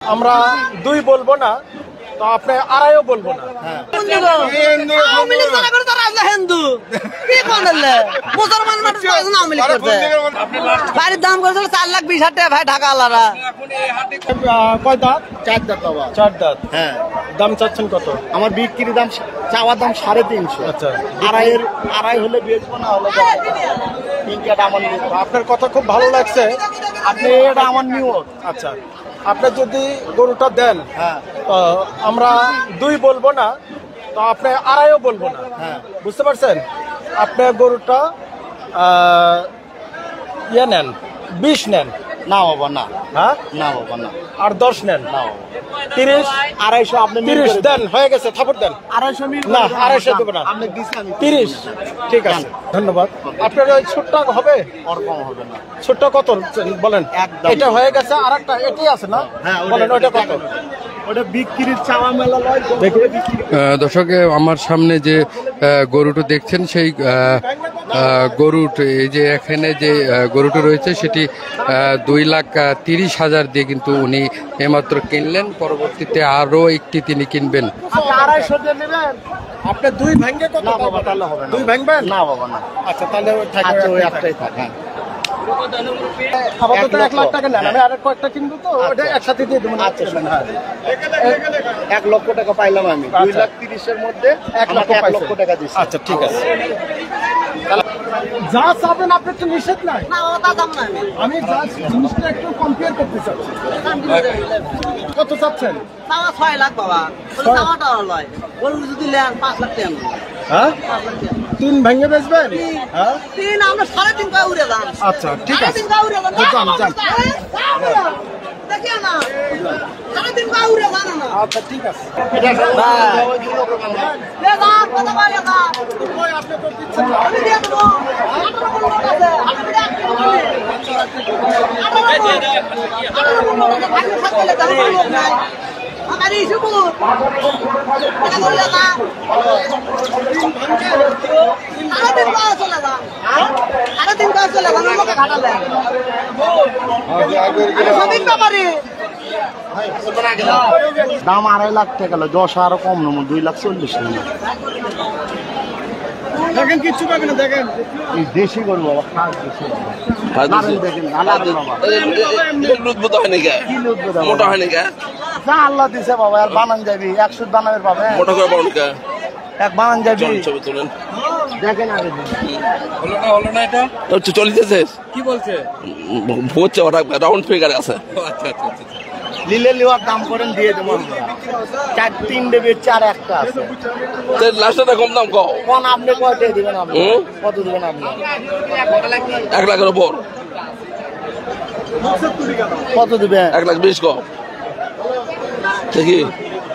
আমরা দুই বলবো না, তো আপনি আড়াইও বলবো না। বাড়ির দাম করেছিল 4,20,000 টাকা ভাই, ঢাকা আলারা। কয় দাঁত? 4 দাঁত বাবা। 4 দাঁত। হ্যাঁ, দাম চাচ্ছেন কত? আমার বিক্রির দাম চাওয়ার দাম 350। আচ্ছা, আড়াই হলে বেচবো, না হলে তিনটা আমার নিয়ে। আপনার কথা খুব ভালো লাগছে। আপনি এটা আমার নিয়ত। আচ্ছা, আপনি যদি গরুটা দেন, হ্যাঁ তো আমরা দুই বলবো না, তো আপনি আড়াইও বলবো না। হ্যাঁ, বুঝতে পারছেন? আপনি গরুটা ইয়ে নেন, 20 নেন। না বাবা না। হ্যাঁ, না বাবা না। আর 10 নেন। না বাবা। 30, 250 আপনি 30 দেন, হয়ে গেছে, থাপড় দেন। 250 মিল না, 250 দেবো না। আপনি দিছেন, আমি 30, ঠিক আছে, ধন্যবাদ। আপনার ওই ছোট্ট হবে? ওর কম হবে না। ছোট্ট কত বলেন? একদম। এটা হয়ে গেছে, আর একটা এটাই আছে না? হ্যাঁ, বলেন ওইটা কত? ওটা বিক্রির চাওয়া মেলা লয়। দর্শক, আমার সামনে যে গরুটা দেখছেন সেই গরুট, এই যে এখানে যে গরুটা রয়েছে সেটি 2,30,000 দিয়ে কিন্তু উনি এইমাত্র কিনলেন। পরবর্তীতে আরো একটি তিনি কিনবেন। 250 দিয়ে নেবেন? আপনি দুই ভাঙ্গে কত? না বাবা, তাহলে হবে না। দুই ভাঙবেন? না বাবা না। আচ্ছা, তাহলে ওই থাকে, আচ্ছা, ওই ওই একটাই থাক। হ্যাঁ, আপাতত 1 1 লাখ টাকা নেন, আমি আরেক কয়েকটা কিনবো, তো ওটা একসাথে দিয়ে দেবো। আচ্ছা, শুনুন। হ্যাঁ, 1 লক্ষ টাকা পাইলাম আমি। আচ্ছা। 2,30,000 এর মধ্যে 1 লক্ষ 1 লক্ষ টাকা দিচ্ছি। আচ্ছা, ঠিক আছে। যা চাবেন আপনি তো নিষেধ নাই। না বাবা, তা দাম না আমি। আমি যা জিনিসটা একটু কম্পেয়ার করতে চাচ্ছি। কত চাচ্ছেন? চাওয়া 6 লাখ বাবা, বলে চাওয়াটা লয়। বলুন যদি নেন 5 লাখ টাকা নেন। হ্যাঁ, 3 ভাঙ্গে বেচবেন? হ্যাঁ, 3 আমরা 3.5 টাকা উড়ে দাম। আচ্ছা, ঠিক আছে। 3.5 টাকা উড়ে দাম। যান, যান। দেখিও না, 3.5 টাকা উড়ে দাম না। আচ্ছা, ঠিক আছে। লে দাম কত বলে দাম? ওই আপনি তো দিচ্ছেন না। আমি দিয়ে দেবো। 18 বড় লোক আছে, আমি দিয়ে দেবো। 18 বড় লোক আছে, ভাগ্য থাকলে দাম লোক নাই। আমার ইস্যু বলুন। এটা বললে দাম। 3.5 টাকা চলে দাম। 3.5 টাকা চলে দাম, লোকে ঘাটালে। সবই ব্যাপারে। দাম 2.5 লাখ টাকা, 10 আরো কম নেবো, 2,40,000 নেবো। দেখেন, কিচ্ছু পাবেন না, দেখেন। এই দেশি গরু বাবা, খাস দেশি বাবা। লারেন দেখেন, লারেন বাবা। কি লুটবো দাও মোটা বাবা? হয়নি কে? যা আল্লাহ দিছে বাবা, আর বানান যাবি 100 দানামের পাবে। মোটা করে পাউন কে? এক বানান যাবি, ছবি তুলেন। দেখেন আগে হলো না এটা? চলিতেছে। কি বলছে? হচ্ছে, ওটা রাউন্ড ফিগার আছে। লিলে লিওয়ার দাম করেন, দিয়ে দেবো আমরা। 4-3 দেবে, 4 একটা আছে। লাস্টটা কম দাম কও। কোন আপনি কয়টা দিবেন? আপনি কত দিবেন? আপনি 1 লাখের উপর। কত দিবেন? 1,20,000 কম। দেখি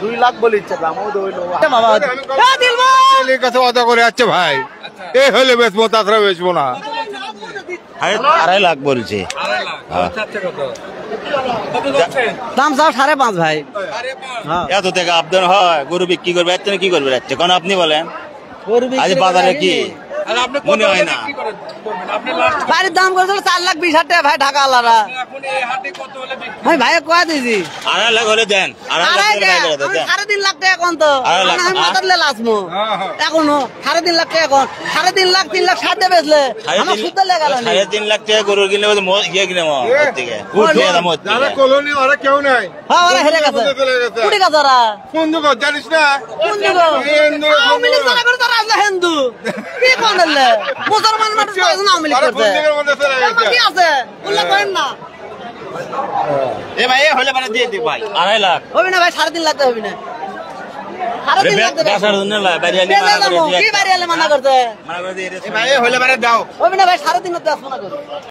2 লাখ বলে ইচ্ছে দাম, ও দইলো বাবা। কাছে অদা করে যাচ্ছে ভাই, এই হলে বেচবো, তাছাড়া বেচবো না। 2.5 লাখ বলছে। দাম চাও 5.5 ভাই। এত টাকা আপনার হয়, গরু বিক্রি করবে, এত কি করবে যাচ্ছে? কারণ আপনি বলেন আজ বাজারে কি মনে হয় না? বাড়ির দাম করেছিল 4,20,000 টাকা ভাই, ঢাকা আলারা। আমি ভাই কয়া দিয়েছি 2.5 লাখ হলে দেন। 2.5 লাখ টাকা দেন। 3.5 লাখ টাকা এখন তো 2.5 লাখ। আমি মাথার লাসমো এখনো 3.5 লাখ টাকা এখন 3.5 লাখ 3 লাখ 60 দিয়ে বেচলে আমার সুদ লেগে গেল। 3.5 লাখ টাকা গরু কিনলে ইয়ে কিনে থেকে উঠে দাম হচ্ছে। যারা কলোনি ওরা কেউ নাই, হ্যাঁ ওরা হেরে গেছে, কুড়ি গেছে ওরা। কোন দোকান জানিস না? কোন দিগো? আওয়ামী লীগ যারা করে তারা আসলে হিন্দু। কি করলে মুসলমান মানুষ কয়জন আওয়ামী লীগ করছে? কি আছে বললে করেন না। এ ভাই হলে মানে দিয়ে দিই ভাই 2.5 লাখ হবে না ভাই, 3.5 লাখ হবে না। 3.5 লাখ দেবে। বেচার জন্য বাইরে আলি মানা করে দিয়ে। কি বাইরে মানা করতে? মানা করে দিয়ে ভাই হলে মানে দাও। হবে না ভাই, 3.5 লাখ দেওয়া মানা করতে।